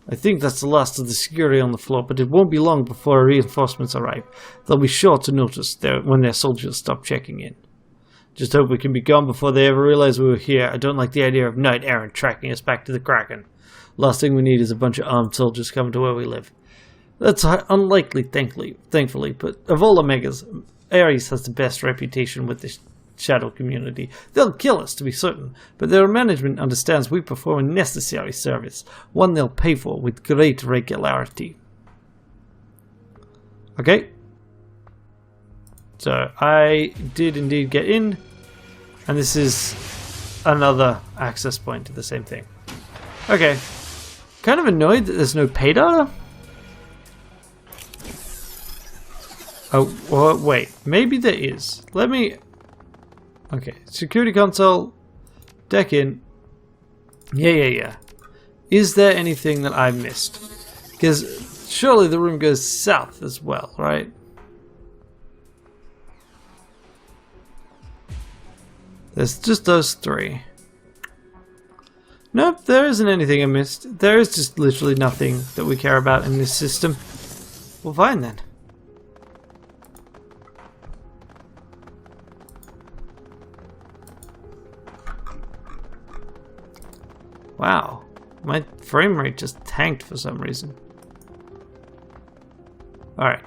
I think that's the last of the security on the floor, but it won't be long before reinforcements arrive. They'll be sure to notice when their soldiers stop checking in. Just hope we can be gone before they ever realize we were here. I don't like the idea of Knight Errant tracking us back to the Kraken. Last thing we need is a bunch of armed soldiers coming to where we live. That's unlikely, thankfully, but of all Omegas, Ares has the best reputation with the Shadow community. They'll kill us, to be certain, but their management understands we perform a necessary service, one they'll pay for with great regularity. Okay. So, I did indeed get in, and this is another access point to the same thing. Okay. Kind of annoyed that there's no pay data. Oh, well, wait. Maybe there is. Let me... Okay, security console, deck in. Yeah. Is there anything that I missed? Because surely the room goes south as well, right? There's just those three. Nope, there isn't anything I missed. There is just literally nothing that we care about in this system. Well, fine then. Wow, my frame rate just tanked for some reason. Alright.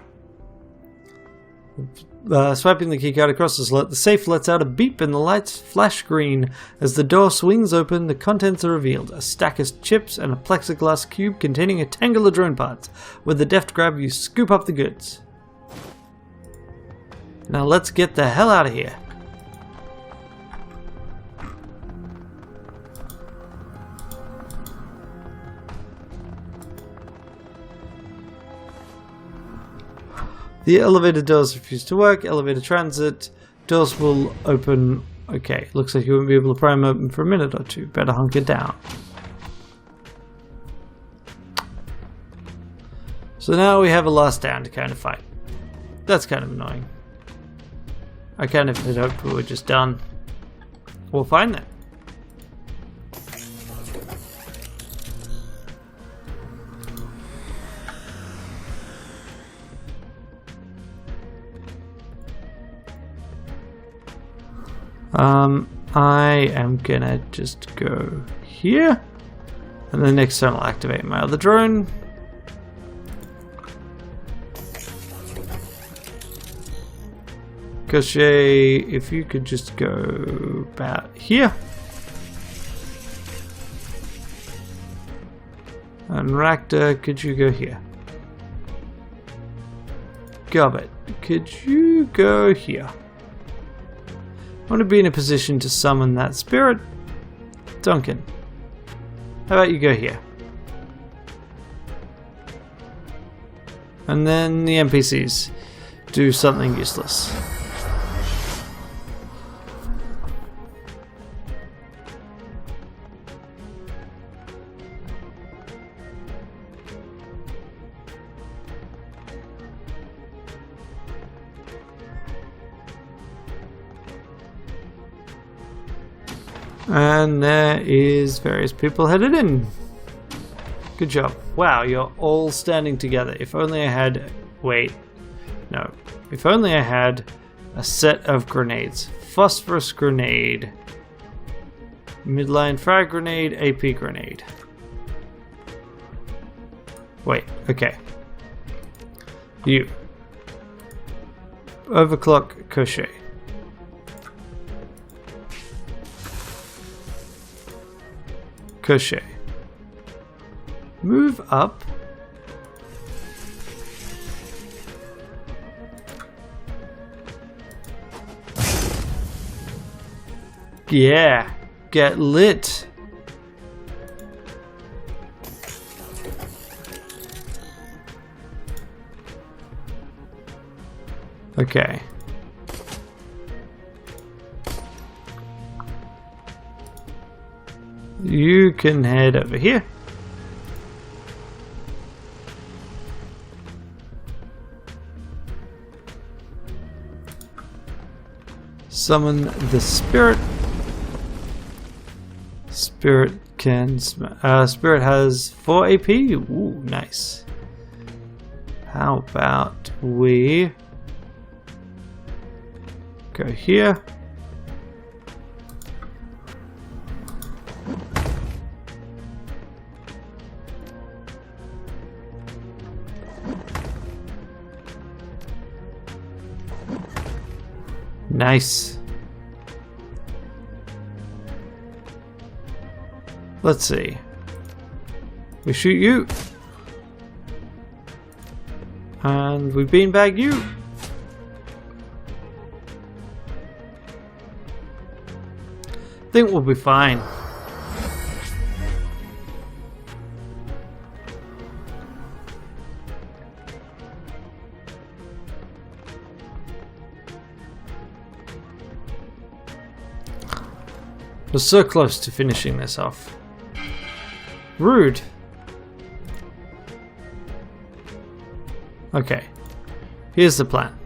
Swiping the keycard across the slot, the safe lets out a beep and the lights flash green. As the door swings open, the contents are revealed. A stack of chips and a plexiglass cube containing a tangle of drone parts. With a deft grab, you scoop up the goods. Now let's get the hell out of here. The elevator doors refuse to work. Elevator transit. Doors will open. Okay, looks like you won't be able to pry them open for a minute or two. Better hunker down. So now we have a last stand to kind of fight. That's kind of annoying. I kind of had hoped we were just done. We'll find that. I am gonna just go here, and then next turn I'll activate my other drone. Cochet, if you could just go about here. And Rakta, could you go here? Gobbet, could you go here? I want to be in a position to summon that spirit. Duncan, how about you go here? And then the NPCs do something useless. And there is various people headed in. Good job. Wow, you're all standing together. If only I had... Wait. No. If only I had a set of grenades. Phosphorus grenade. Midline frag grenade. AP grenade. Wait. Okay. You. Overclock Cochet. Cochet. Move up. Yeah, get lit. Okay. You can head over here. Summon the spirit. Spirit Spirit has 4 AP. Ooh, nice. How about we go here? Nice. Let's see. We shoot you. And we beanbag you. Think we'll be fine. We're so close to finishing this off. Rude. Okay. Here's the plan.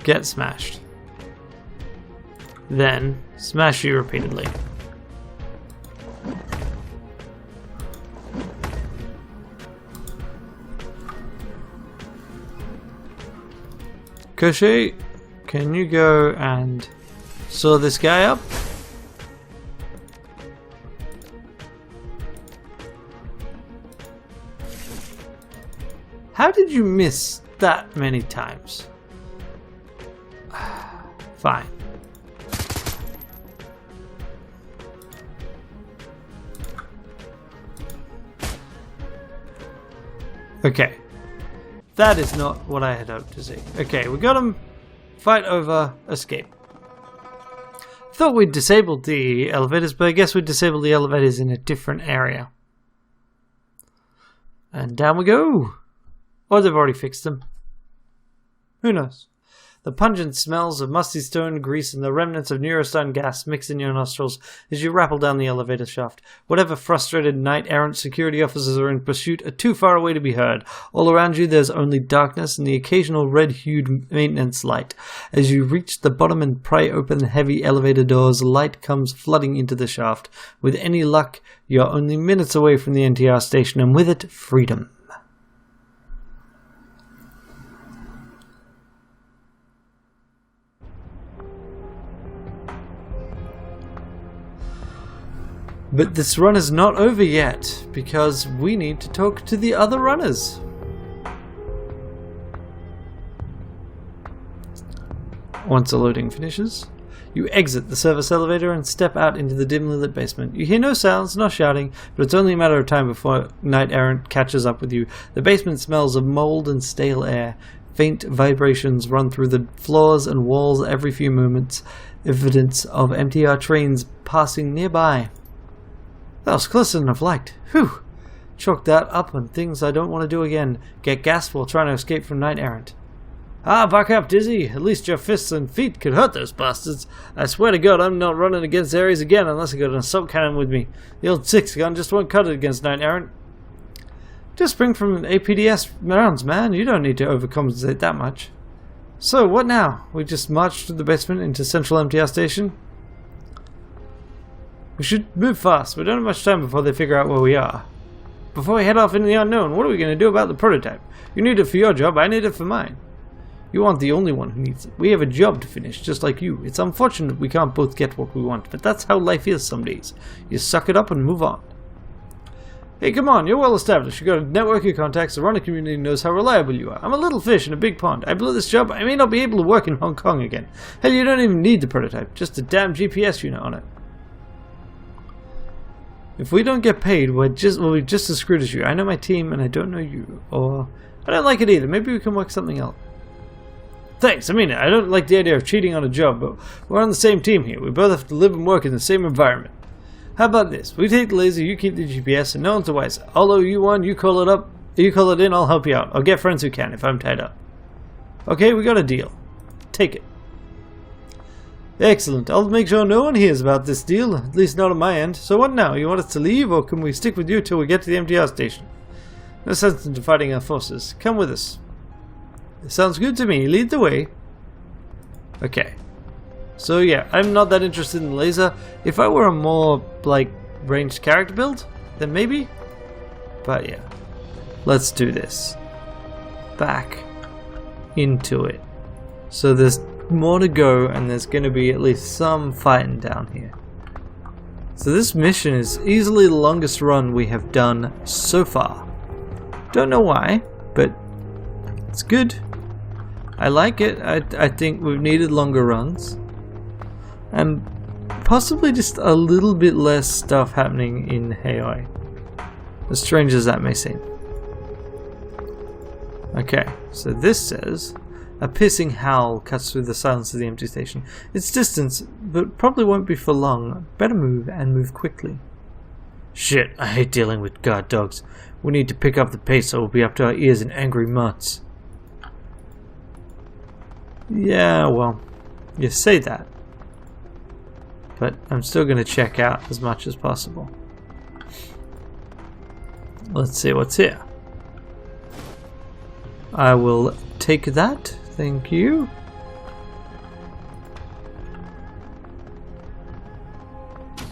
Get smashed. Then smash you repeatedly. Koshi, can you go and saw this guy up? How did you miss that many times? Fine. Okay. That is not what I had hoped to see. Okay, we got him. Fight over, escape. Thought we'd disabled the elevators, but I guess we disabled the elevators in a different area. And down we go. Or they've already fixed them. Who knows? The pungent smells of musty stone, grease, and the remnants of neurostun gas mix in your nostrils as you rappel down the elevator shaft. Whatever frustrated knight-errant security officers are in pursuit are too far away to be heard. All around you there's only darkness and the occasional red-hued maintenance light. As you reach the bottom and pry open the heavy elevator doors, light comes flooding into the shaft. With any luck, you're only minutes away from the NTR station, and with it, freedom. But this run is not over yet, because we need to talk to the other runners. Once the loading finishes, you exit the service elevator and step out into the dimly lit basement. You hear no sounds, no shouting, but it's only a matter of time before Knight Errant catches up with you. The basement smells of mold and stale air. Faint vibrations run through the floors and walls every few moments, evidence of MTR trains passing nearby. That was closer than I've liked. Whew! Chalk that up on things I don't want to do again. Get gassed while trying to escape from Knight Errant. Ah, back up, Dizzy. At least your fists and feet could hurt those bastards. I swear to God, I'm not running against Ares again unless I got an assault cannon with me. The old 6-gun just won't cut it against Knight Errant. Just spring from APDS rounds, man. You don't need to overcompensate that much. So, what now? We just marched through the basement into Central MTR Station? We should move fast. We don't have much time before they figure out where we are. Before we head off into the unknown, what are we going to do about the prototype? You need it for your job, I need it for mine. You aren't the only one who needs it. We have a job to finish, just like you. It's unfortunate we can't both get what we want, but that's how life is some days. You suck it up and move on. Hey, come on, you're well established. You got a network of contacts, the runner community knows how reliable you are. I'm a little fish in a big pond. I blew this job, I may not be able to work in Hong Kong again. Hell, you don't even need the prototype, just a damn GPS unit on it. If we don't get paid, we'll be just as screwed as you. I know my team, and I don't know you. Or, I don't like it either. Maybe we can work something out. Thanks, I mean it. I don't like the idea of cheating on a job, but we're on the same team here. We both have to live and work in the same environment. How about this? We take the laser, you keep the GPS, and no one's the wiser. I'll owe you one, you call it up, you call it in, I'll help you out. I'll get friends who can if I'm tied up. Okay, we got a deal. Take it. Excellent. I'll make sure no one hears about this deal, at least not on my end. So what now? You want us to leave, or can we stick with you till we get to the MTR station? No sense in dividing our forces. Come with us. Sounds good to me. Lead the way. Okay. So yeah, I'm not that interested in laser. If I were a more like ranged character build, then maybe. But yeah, let's do this. Back into it. So there's more to go, and there's going to be at least some fighting down here. So this mission is easily the longest run we have done so far. Don't know why, but it's good. I like it. I think we've needed longer runs. And possibly just a little bit less stuff happening in Heioi. As strange as that may seem. Okay, so this says, a piercing howl cuts through the silence of the empty station. It's distant, but probably won't be for long. Better move, and move quickly. Shit, I hate dealing with guard dogs. We need to pick up the pace or we'll be up to our ears in angry mutts. Yeah, well, you say that. But I'm still going to check out as much as possible. Let's see what's here. I will take that. Thank you.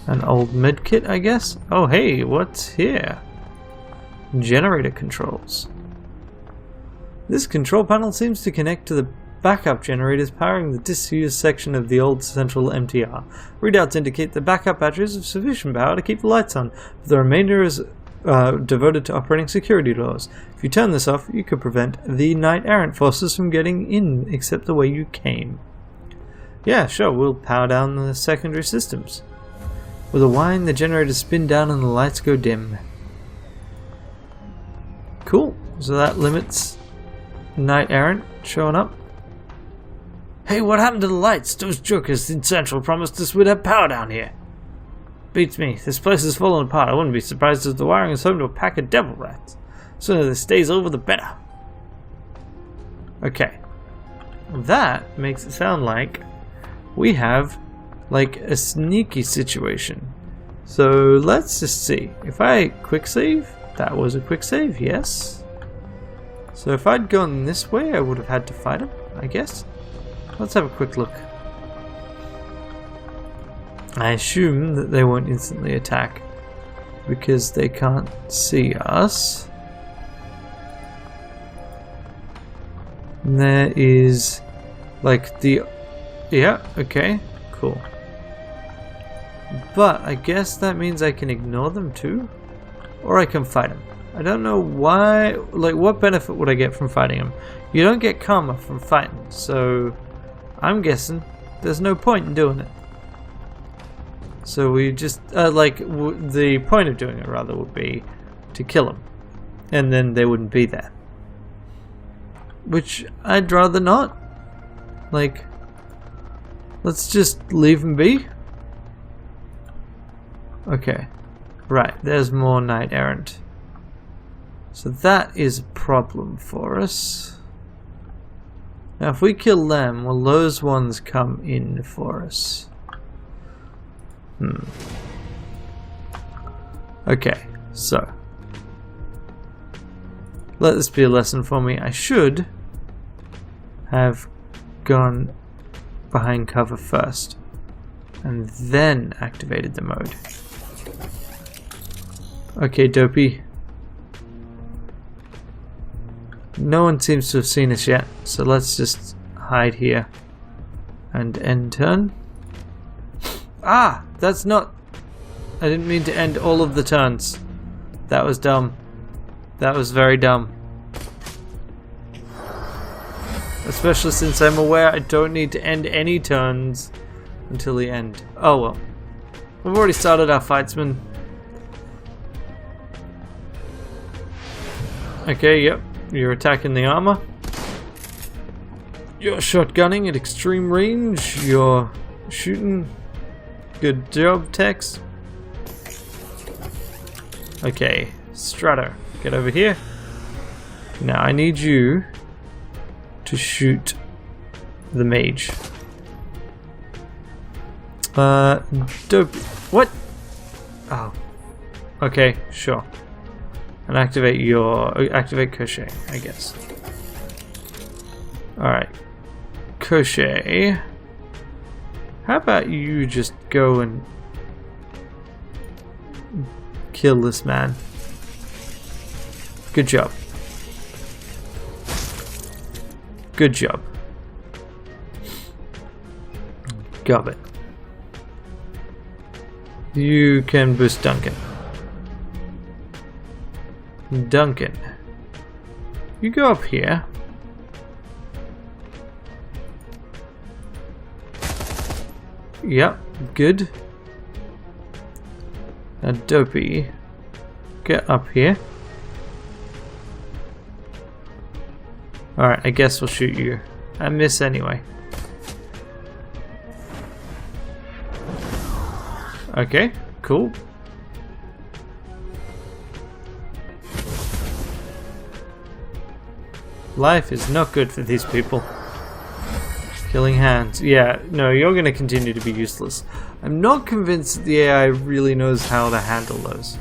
An old medkit, I guess? Oh, hey, what's here? Generator controls. This control panel seems to connect to the backup generators powering the disused section of the old central MTR. Readouts indicate the backup batteries have sufficient power to keep the lights on, but the remainder is devoted to operating security doors. If you turn this off, you could prevent the Knight Errant forces from getting in except the way you came. Yeah, sure, we'll power down the secondary systems. With a whine, the generators spin down and the lights go dim. Cool, so that limits Knight Errant showing up. Hey, what happened to the lights? Those jokers in Central promised us we'd have power down here. Beats me. This place is falling apart. I wouldn't be surprised if the wiring is home to a pack of devil rats. Sooner this stays over, the better. Okay. That makes it sound like we have like a sneaky situation. So let's just see. If I quick save, that was a quick save, yes. So if I'd gone this way, I would have had to fight him, I guess. Let's have a quick look. I assume that they won't instantly attack because they can't see us. And there is like the... yeah, okay, cool. But I guess that means I can ignore them too? Or I can fight them. I don't know why, like what benefit would I get from fighting them? You don't get karma from fighting, so I'm guessing there's no point in doing it. So we just, the point of doing it rather would be to kill them. And then they wouldn't be there. Which I'd rather not. Like, let's just leave them be. Okay. Right, there's more Knight Errant. So that is a problem for us. Now if we kill them, will those ones come in for us? Okay, so let this be a lesson for me. I should have gone behind cover first and then activated the mode. Okay, dopey. No one seems to have seen us yet, so let's just hide here and end turn. Ah! That's not... I didn't mean to end all of the turns. That was dumb. That was very dumb. Especially since I'm aware I don't need to end any turns until the end. Oh well. We've already started our fightsman. Okay, yep. You're attacking the armor. You're shotgunning at extreme range. You're shooting. Good job, Tex. Okay, Strato, get over here. Now I need you to shoot the mage. Dope. What? Oh. Okay, sure. And activate Crochet, I guess. Alright. Crochet How about you just go and kill this man? Good job. Good job. Got it. You can boost Duncan. Duncan. You go up here. Yep, good. Now Dopey, get up here. Alright, I guess we'll shoot you. I miss anyway. Okay, cool. Life is not good for these people. Killing hands. Yeah, no, you're going to continue to be useless. I'm not convinced that the AI really knows how to handle those.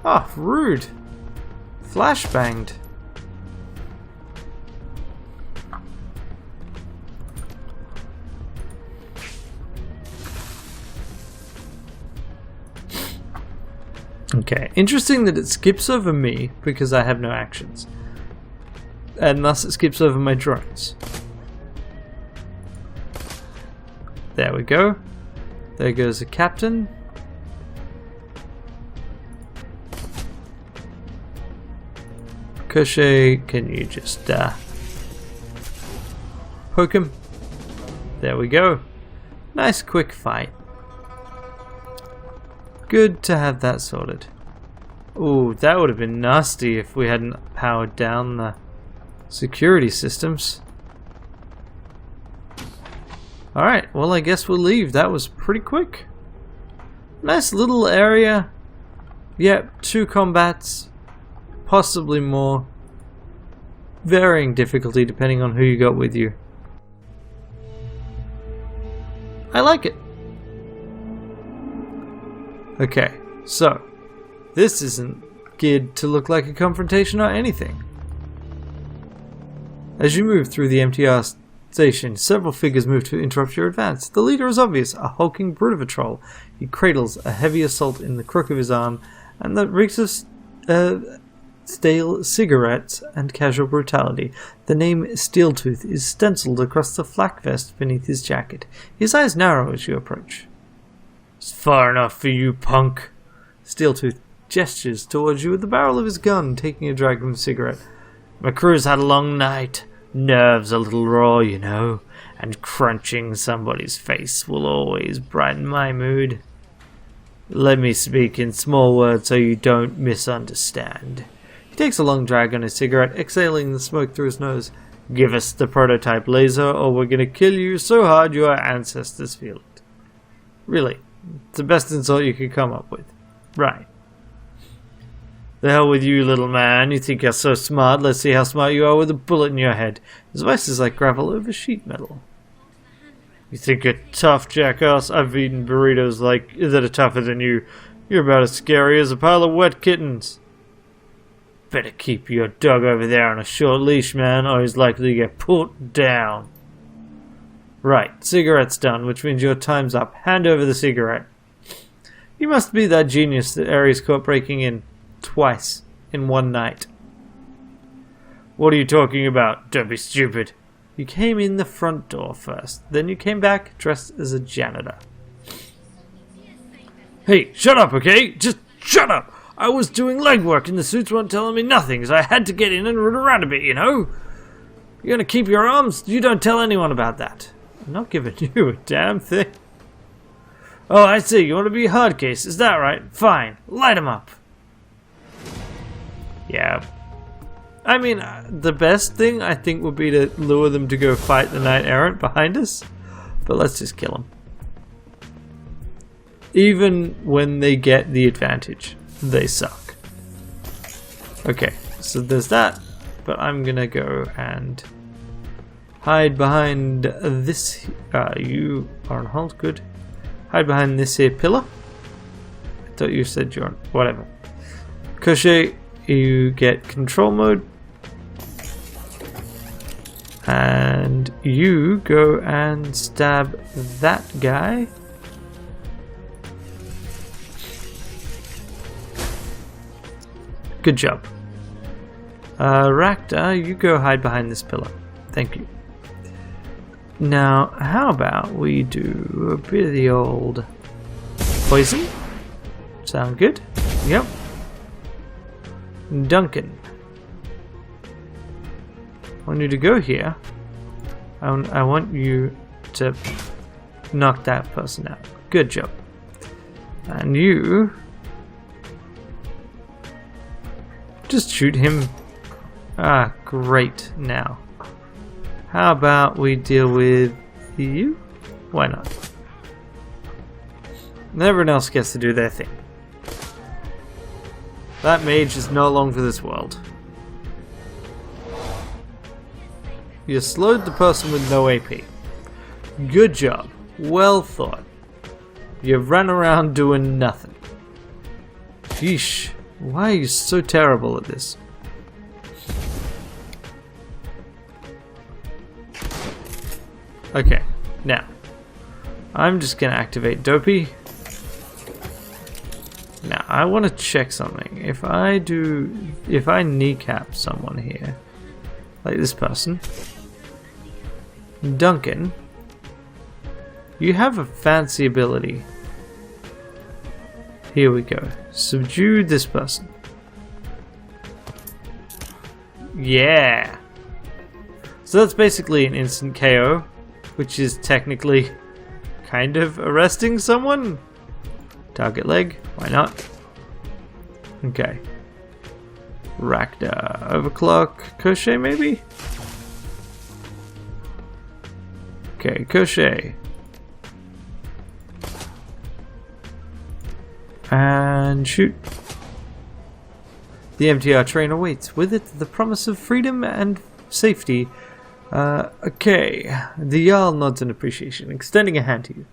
Ah, oh, rude. Flashbanged. Okay, interesting that it skips over me because I have no actions. And thus it skips over my drones. There we go. There goes the captain. Crochet, can you just poke him? There we go. Nice quick fight. Good to have that sorted. Ooh, that would have been nasty if we hadn't powered down the security systems. Alright, well I guess we'll leave. That was pretty quick. Nice little area. Yep, 2 combats. Possibly more. Varying difficulty depending on who you got with you. I like it. Okay, so this isn't geared to look like a confrontation or anything. As you move through the MTR station, several figures move to interrupt your advance. The leader is obvious, a hulking brute of a troll. He cradles a heavy assault in the crook of his arm, and that reeks of stale cigarettes and casual brutality. The name Steeltooth is stenciled across the flak vest beneath his jacket. His eyes narrow as you approach. It's far enough for you, punk. Steeltooth gestures towards you with the barrel of his gun, taking a drag from a cigarette. My crew's had a long night. Nerves a little raw, you know, and crunching somebody's face will always brighten my mood. Let me speak in small words so you don't misunderstand. He takes a long drag on his cigarette, exhaling the smoke through his nose. Give us the prototype laser or we're gonna kill you so hard your ancestors feel it. Really, it's the best insult you could come up with. Right. The hell with you, little man. You think you're so smart. Let's see how smart you are with a bullet in your head. His voice is like gravel over sheet metal. You think you're tough, jackass? I've eaten burritos that are tougher than you. You're about as scary as a pile of wet kittens. Better keep your dog over there on a short leash, man, or he's likely to get put down. Right, cigarette's done, which means your time's up. Hand over the cigarette. You must be that genius that Ares caught breaking in twice in one night. What are you talking about? Don't be stupid. You came in the front door first, then you came back dressed as a janitor. Hey, shut up, okay? Just shut up! I was doing legwork and the suits weren't telling me nothing, so I had to get in and run around a bit, you know? You're gonna keep your arms? You don't tell anyone about that. I'm not giving you a damn thing. Oh, I see. You want to be a hard case. Is that right? Fine. Light him up. Yeah. I mean, the best thing, I think, would be to lure them to go fight the Knight Errant behind us. But let's just kill them. Even when they get the advantage, they suck. Okay, so there's that. But I'm going to go and hide behind this. You are on hold. Good. Hide behind this here pillar. I thought you said you're on. Whatever. Crochet, you get control mode. And you go and stab that guy. Good job. Rakta, you go hide behind this pillar. Thank you. Now, how about we do a bit of the old poison? Sound good? Yep. Duncan. I want you to go here. I want you to knock that person out. Good job. And you just shoot him. Ah, great. Now, how about we deal with you? Why not? And everyone else gets to do their thing. That mage is no longer for this world. You slowed the person with no AP. Good job. Well thought. You ran around doing nothing. Yeesh. Why are you so terrible at this? Okay, now I'm just gonna activate Dopey. Now I want to check something. If I kneecap someone here, like this person, Duncan, you have a fancy ability. Here we go. Subdue this person. Yeah. So that's basically an instant KO, which is technically kind of arresting someone. Target leg, why not? Okay. Rakta, overclock, Crochet maybe? Okay, Crochet. And shoot. The MTR train awaits. With it, the promise of freedom and safety. Okay. The Jarl nods in appreciation, extending a hand to you.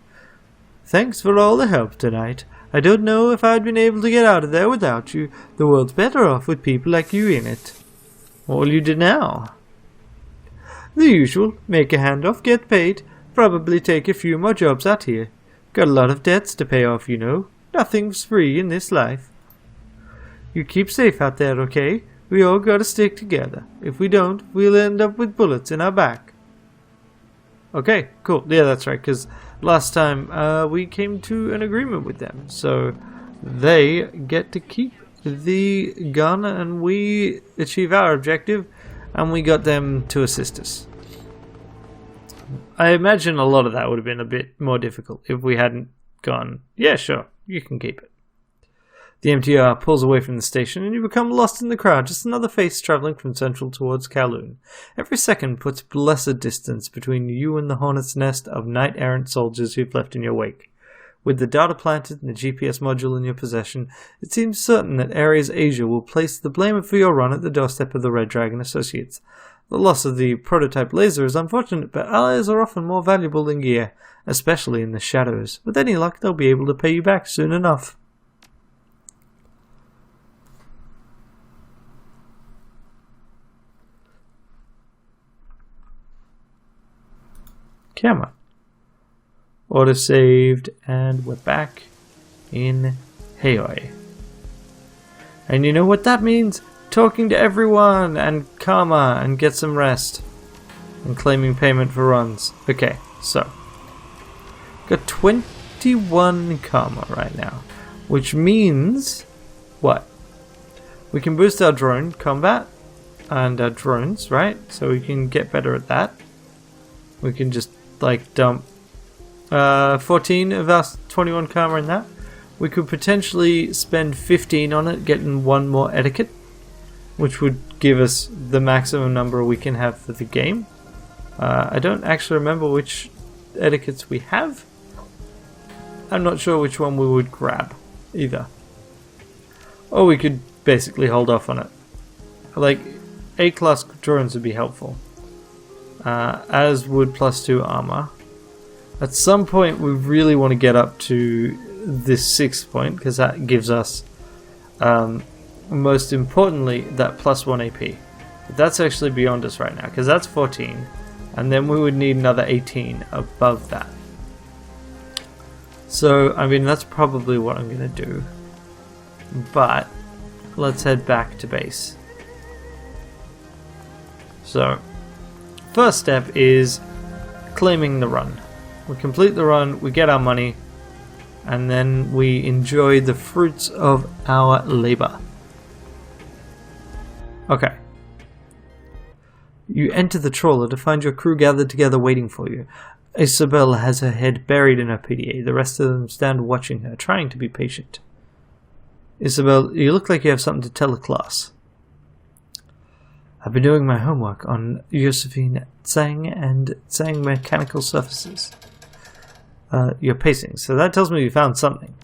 Thanks for all the help tonight. I don't know if I'd been able to get out of there without you. The world's better off with people like you in it. What will you do now? The usual. Make a handoff, get paid. Probably take a few more jobs out here. Got a lot of debts to pay off, you know. Nothing's free in this life. You keep safe out there, okay? We all gotta stick together. If we don't, we'll end up with bullets in our back. Okay, cool. Yeah, that's right, because last time we came to an agreement with them. So they get to keep the gun and we achieve our objective and we got them to assist us. I imagine a lot of that would have been a bit more difficult if we hadn't gone, yeah, sure, you can keep it. The MTR pulls away from the station and you become lost in the crowd, just another face travelling from Central towards Kowloon. Every second puts blessed distance between you and the hornet's nest of knight-errant soldiers you've left in your wake. With the data planted and the GPS module in your possession, it seems certain that Ares Asia will place the blame for your run at the doorstep of the Red Dragon Associates. The loss of the prototype laser is unfortunate, but allies are often more valuable than gear, especially in the shadows. With any luck, they'll be able to pay you back soon enough. Camera. Auto saved, and we're back in Heioi. And you know what that means? Talking to everyone and karma and get some rest. And claiming payment for runs. Okay, so. Got 21 karma right now. Which means what? We can boost our drone combat and our drones, right? So we can get better at that. We can just like dump 14 of our 21 karma in that. We could potentially spend 15 on it, getting one more etiquette, which would give us the maximum number we can have for the game. I don't actually remember which etiquettes we have. I'm not sure which one we would grab either. Or we could basically hold off on it. Like A-class drones would be helpful. As would +2 armor. At some point we really want to get up to this 6th point because that gives us most importantly that +1 AP. But that's actually beyond us right now, because that's 14. And then we would need another 18 above that. So, I mean, that's probably what I'm going to do. But, let's head back to base. So, first step is claiming the run. We complete the run, we get our money, and then we enjoy the fruits of our labor. Okay. You enter the trawler to find your crew gathered together waiting for you. Isabel has her head buried in her PDA. The rest of them stand watching her, trying to be patient. Isabel, you look like you have something to tell the class. I've been doing my homework on Josephine Tsang and Tsang mechanical surfaces. You're pacing, so that tells me you found something.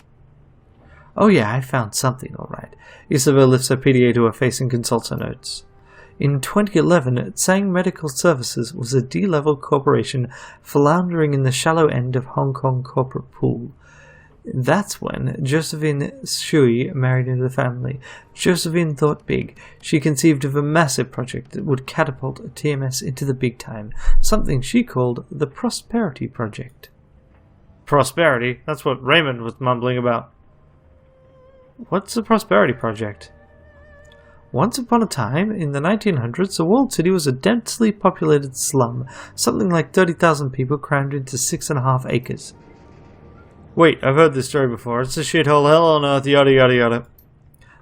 Oh yeah, I found something, alright. Isabel lifts her PDA to her face and consults her notes. In 2011, Tsang Medical Services was a D-level corporation floundering in the shallow end of Hong Kong corporate pool. That's when Josephine Shui married into the family. Josephine thought big. She conceived of a massive project that would catapult TMS into the big time, something she called the Prosperity Project. Prosperity? That's what Raymond was mumbling about. What's the Prosperity Project? Once upon a time, in the 1900s, the walled city was a densely populated slum, something like 30,000 people crammed into 6.5 acres. Wait, I've heard this story before. It's a shithole, hell on earth, yada yada yada.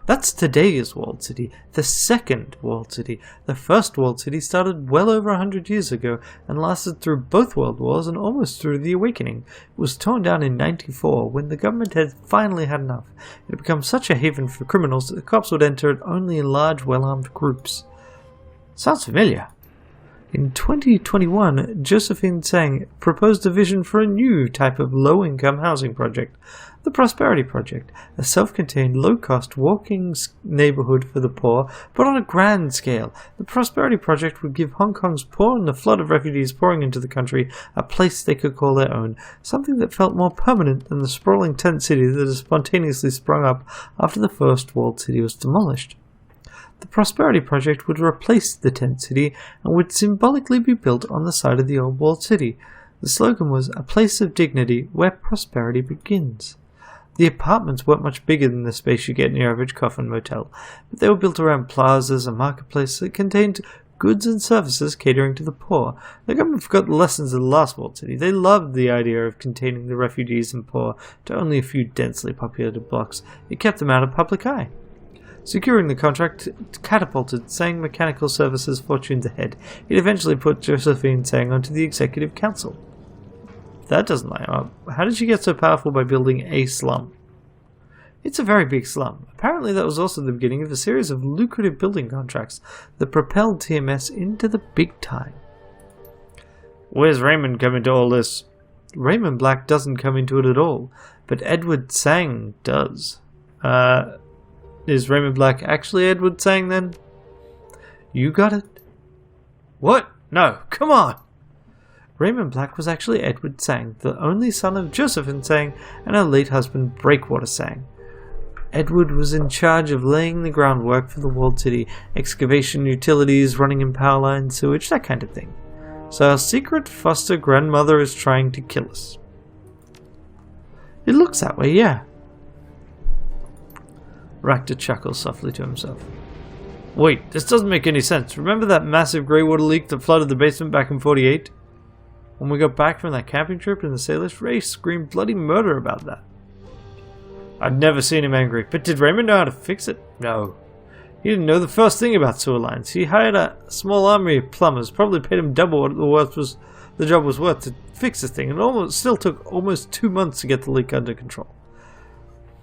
That's today's walled city, the second walled city. The first walled city started well over 100 years ago and lasted through both world wars and almost through the Awakening. It was torn down in 94 when the government had finally had enough. It had become such a haven for criminals that the cops would enter it only in large, well-armed groups. Sounds familiar. In 2021, Josephine Tsang proposed a vision for a new type of low-income housing project, the Prosperity Project, a self-contained, low-cost walking neighborhood for the poor, but on a grand scale. The Prosperity Project would give Hong Kong's poor and the flood of refugees pouring into the country a place they could call their own, something that felt more permanent than the sprawling tent city that has spontaneously sprung up after the first walled city was demolished. The Prosperity Project would replace the tent city and would symbolically be built on the side of the old walled city. The slogan was, "A place of dignity where prosperity begins." The apartments weren't much bigger than the space you get in your average coffin motel, but they were built around plazas and marketplaces that contained goods and services catering to the poor. The government forgot the lessons of the last walled city. They loved the idea of containing the refugees and poor to only a few densely populated blocks. It kept them out of public eye. Securing the contract catapulted Tsang Mechanical Services' fortunes ahead. It eventually put Josephine Tsang onto the executive council. That doesn't line up. How did she get so powerful by building a slum? It's a very big slum. Apparently that was also the beginning of a series of lucrative building contracts that propelled TMS into the big time. Where's Raymond come into all this? Raymond Black doesn't come into it at all, but Edward Tsang does. Is Raymond Black actually Edward Tsang then? You got it? What? No, come on! Raymond Black was actually Edward Tsang, the only son of Josephine Tsang and her late husband Breakwater Tsang. Edward was in charge of laying the groundwork for the walled city, excavation, utilities, running in power lines, sewage, that kind of thing. So our secret foster grandmother is trying to kill us. It looks that way, yeah. Ractor chuckles softly to himself. Wait, this doesn't make any sense. Remember that massive grey water leak that flooded the basement back in 48? When we got back from that camping trip in the sailors, Ray screamed bloody murder about that. I'd never seen him angry, but did Raymond know how to fix it? No. He didn't know the first thing about sewer lines. He hired a small army of plumbers, probably paid him double what the job was worth to fix this thing, and still took almost 2 months to get the leak under control.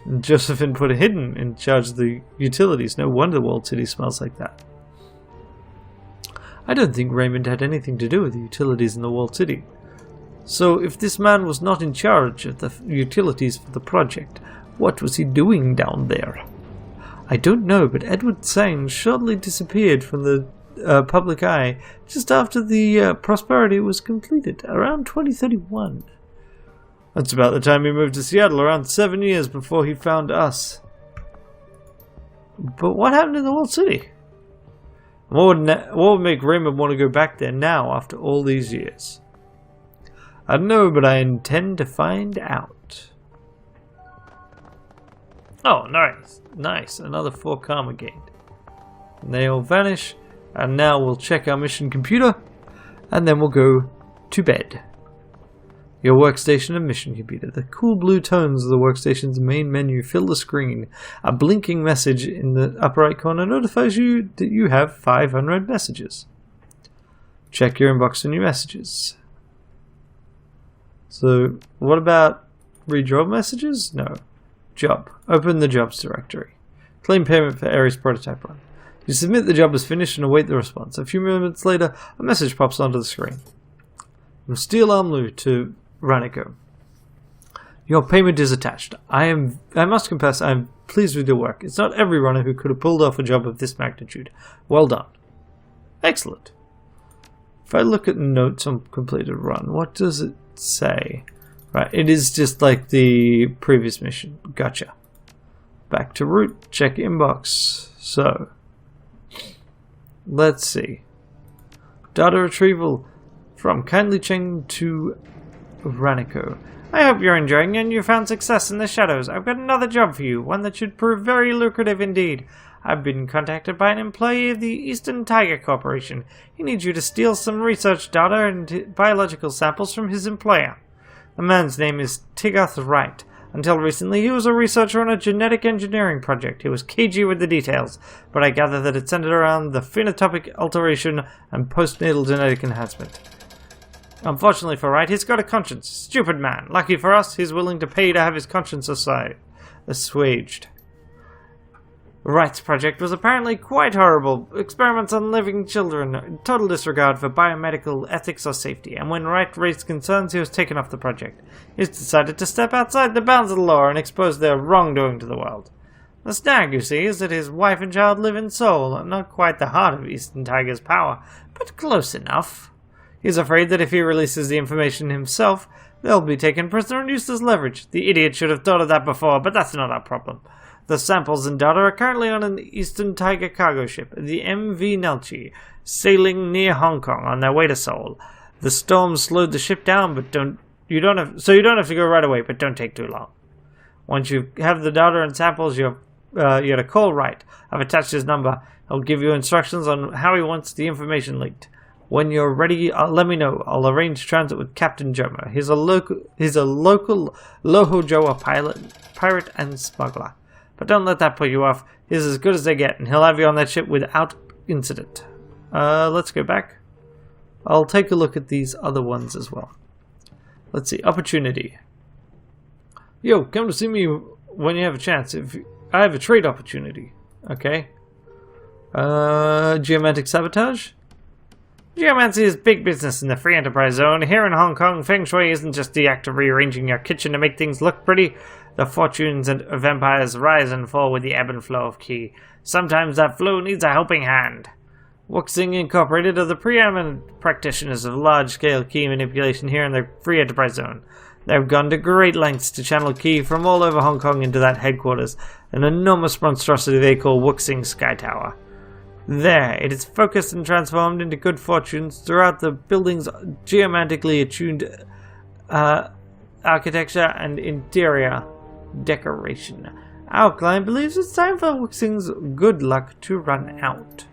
And Josephine put him in charge of the utilities. No wonder the walled city smells like that. I don't think Raymond had anything to do with the utilities in the walled city. So if this man was not in charge of the utilities for the project, what was he doing down there? I don't know, but Edward Tsang shortly disappeared from the public eye just after the Prosperity was completed, around 2031. That's about the time he moved to Seattle, around 7 years before he found us. But what happened in the walled city? What would make Raymond want to go back there now after all these years? I don't know, but I intend to find out. Oh, nice. Nice. Another 4 karma gained. And they all vanish. And now we'll check our mission computer. And then we'll go to bed. Your workstation and mission computer. The cool blue tones of the workstation's main menu fill the screen. A blinking message in the upper right corner notifies you that you have 5 unread messages. Check your inbox for new messages. So, what about redraw messages? No. Job. Open the jobs directory. Claim payment for Ares prototype run. You submit the job as finished and await the response. A few moments later, a message pops onto the screen. From Steel Armlu to Ranneko. Your payment is attached. I must confess, I am pleased with your work. It's not every runner who could have pulled off a job of this magnitude. Well done. Excellent. If I look at notes on completed run, what does it say? Right, it is just like the previous mission. Gotcha. Back to route. Check inbox. So, let's see. Data retrieval from Kindly Cheng to Ranneko. I hope you're enjoying and you found success in the shadows. I've got another job for you, one that should prove very lucrative indeed. I've been contacted by an employee of the Eastern Tiger Corporation. He needs you to steal some research data and biological samples from his employer. The man's name is Tigoth Wright. Until recently, he was a researcher on a genetic engineering project. He was cagey with the details, but I gather that it centered around the phenotypic alteration and postnatal genetic enhancement. Unfortunately for Wright, he's got a conscience. Stupid man. Lucky for us, he's willing to pay to have his conscience assuaged. Wright's project was apparently quite horrible. Experiments on living children, total disregard for biomedical ethics or safety, and when Wright raised concerns, he was taken off the project. He's decided to step outside the bounds of the law and expose their wrongdoing to the world. The snag, you see, is that his wife and child live in Seoul, not quite the heart of Eastern Tiger's power, but close enough. He's afraid that if he releases the information himself, they'll be taken prisoner and used as leverage. The idiot should have thought of that before, but that's not our problem. The samples and data are currently on an Eastern Tiger cargo ship, the MV Nelchi, sailing near Hong Kong on their way to Seoul. The storm slowed the ship down, but you don't have to go right away, but don't take too long. Once you have the data and samples, you're to call Wright. I've attached his number. He'll give you instructions on how he wants the information leaked. When you're ready, let me know. I'll arrange transit with Captain Joma. He's a local Loho Joa pirate and smuggler. But don't let that put you off. He's as good as they get, and he'll have you on that ship without incident. Let's go back. I'll take a look at these other ones as well. Let's see. Opportunity. Yo, come to see me when you have a chance. I have a trade opportunity. Okay. Geomantic sabotage. Geomancy is big business in the free enterprise zone. Here in Hong Kong, Feng Shui isn't just the act of rearranging your kitchen to make things look pretty. The fortunes of empires rise and fall with the ebb and flow of Qi. Sometimes that flow needs a helping hand. Wuxing Incorporated are the preeminent practitioners of large-scale Qi manipulation here in the free enterprise zone. They've gone to great lengths to channel Qi from all over Hong Kong into that headquarters, an enormous monstrosity they call Wuxing Sky Tower. There, it is focused and transformed into good fortunes throughout the building's geomantically attuned architecture and interior decoration. Our client believes it's time for Wuxing's good luck to run out.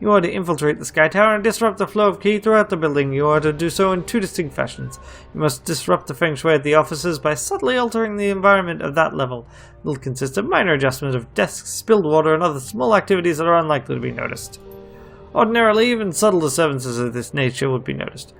You are to infiltrate the Sky Tower and disrupt the flow of Qi throughout the building. You are to do so in 2 distinct fashions. You must disrupt the Feng Shui at the offices by subtly altering the environment of that level. It will consist of minor adjustment of desks, spilled water, and other small activities that are unlikely to be noticed. Ordinarily, even subtle disturbances of this nature would be noticed.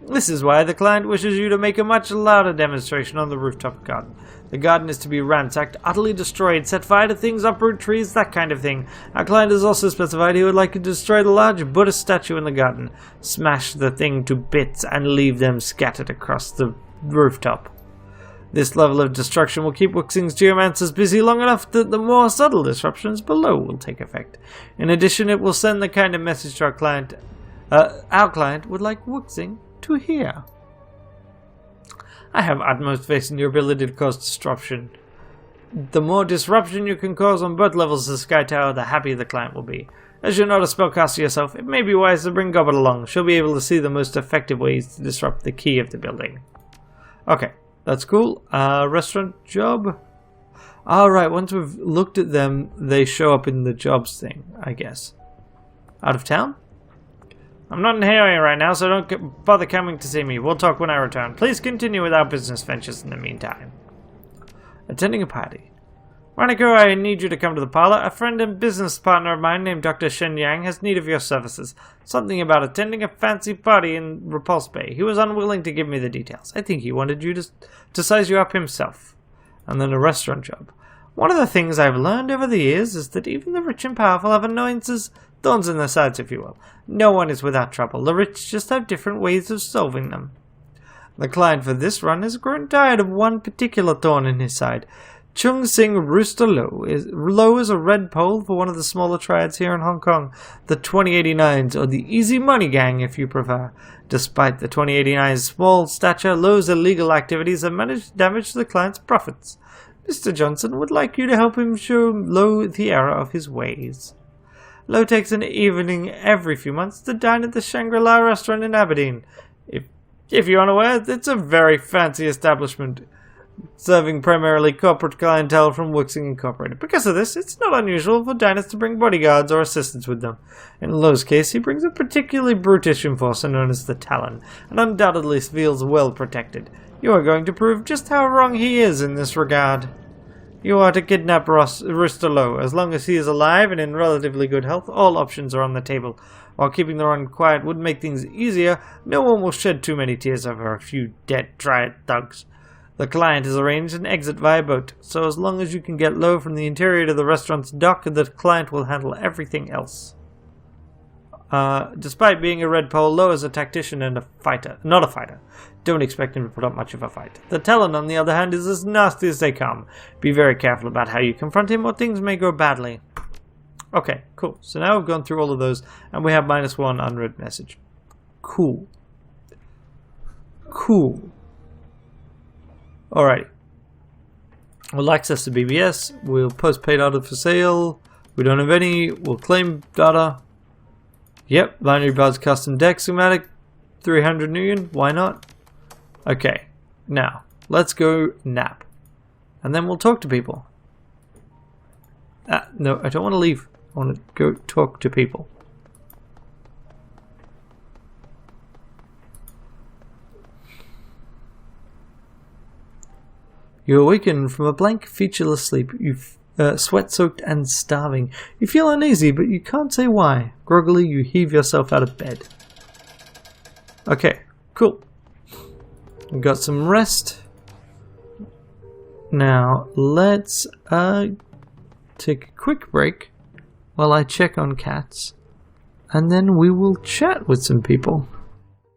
This is why the client wishes you to make a much louder demonstration on the rooftop garden. The garden is to be ransacked, utterly destroyed, set fire to things, uproot trees, that kind of thing. Our client has also specified he would like to destroy the large Buddhist statue in the garden, smash the thing to bits, and leave them scattered across the rooftop. This level of destruction will keep Wuxing's geomancers busy long enough that the more subtle disruptions below will take effect. In addition, it will send the kind of message to our client would like Wuxing to hear. I have utmost faith in your ability to cause disruption. The more disruption you can cause on both levels of the Sky Tower, the happier the client will be. As you're not a spellcaster yourself, it may be wise to bring Gobbet along. She'll be able to see the most effective ways to disrupt the key of the building. Okay, that's cool. Restaurant job? Alright, once we've looked at them, they show up in the jobs thing, I guess. Out of town? I'm not in here right now, so don't bother coming to see me. We'll talk when I return. Please continue with our business ventures in the meantime. Attending a party. Ranneko, I need you to come to the parlor. A friend and business partner of mine named Dr. Shen Yang has need of your services. Something about attending a fancy party in Repulse Bay. He was unwilling to give me the details. I think he wanted you to size you up himself. And then a restaurant job. One of the things I've learned over the years is that even the rich and powerful have annoyances, thorns in their sides, if you will. No one is without trouble. The rich just have different ways of solving them. The client for this run has grown tired of one particular thorn in his side. Chung Sing Rooster Low is a red pole for one of the smaller triads here in Hong Kong, the 2089s, or the Easy Money Gang if you prefer. Despite the 2089's small stature, Low's illegal activities have managed to damage the client's profits. Mr. Johnson would like you to help him show Low the error of his ways. Low takes an evening every few months to dine at the Shangri-La restaurant in Aberdeen. If you're unaware, it's a very fancy establishment, serving primarily corporate clientele from Wixing Incorporated. Because of this, it's not unusual for diners to bring bodyguards or assistants with them. In Low's case, he brings a particularly brutish enforcer known as the Talon, and undoubtedly feels well protected. You are going to prove just how wrong he is in this regard. You are to kidnap Rooster Low. As long as he is alive and in relatively good health, all options are on the table. While keeping the run quiet would make things easier, no one will shed too many tears over a few dead triad thugs. The client has arranged an exit via boat, so as long as you can get Low from the interior to the restaurant's dock, the client will handle everything else. Despite being a red pole, Low is a tactician and a fighter. Not a fighter. Don't expect him to put up much of a fight. The Talon, on the other hand, is as nasty as they come. Be very careful about how you confront him, or things may go badly. Okay, cool. So now we've gone through all of those, and we have -1 unread message. Cool. Cool. Alright. We'll access to BBS. We'll post paid data for sale. We don't have any. We'll claim data. Yep. Binary Buzz Custom Deck Schematic. 300 million. Why not? Okay. Now, let's go nap. And then we'll talk to people. No, I don't want to leave. I want to go talk to people. You awaken from a blank, featureless sleep. You sweat-soaked and starving. You feel uneasy, but you can't say why. Groggily, you heave yourself out of bed. Okay, cool. We've got some rest. Now, let's take a quick break while I check on cats. And then we will chat with some people.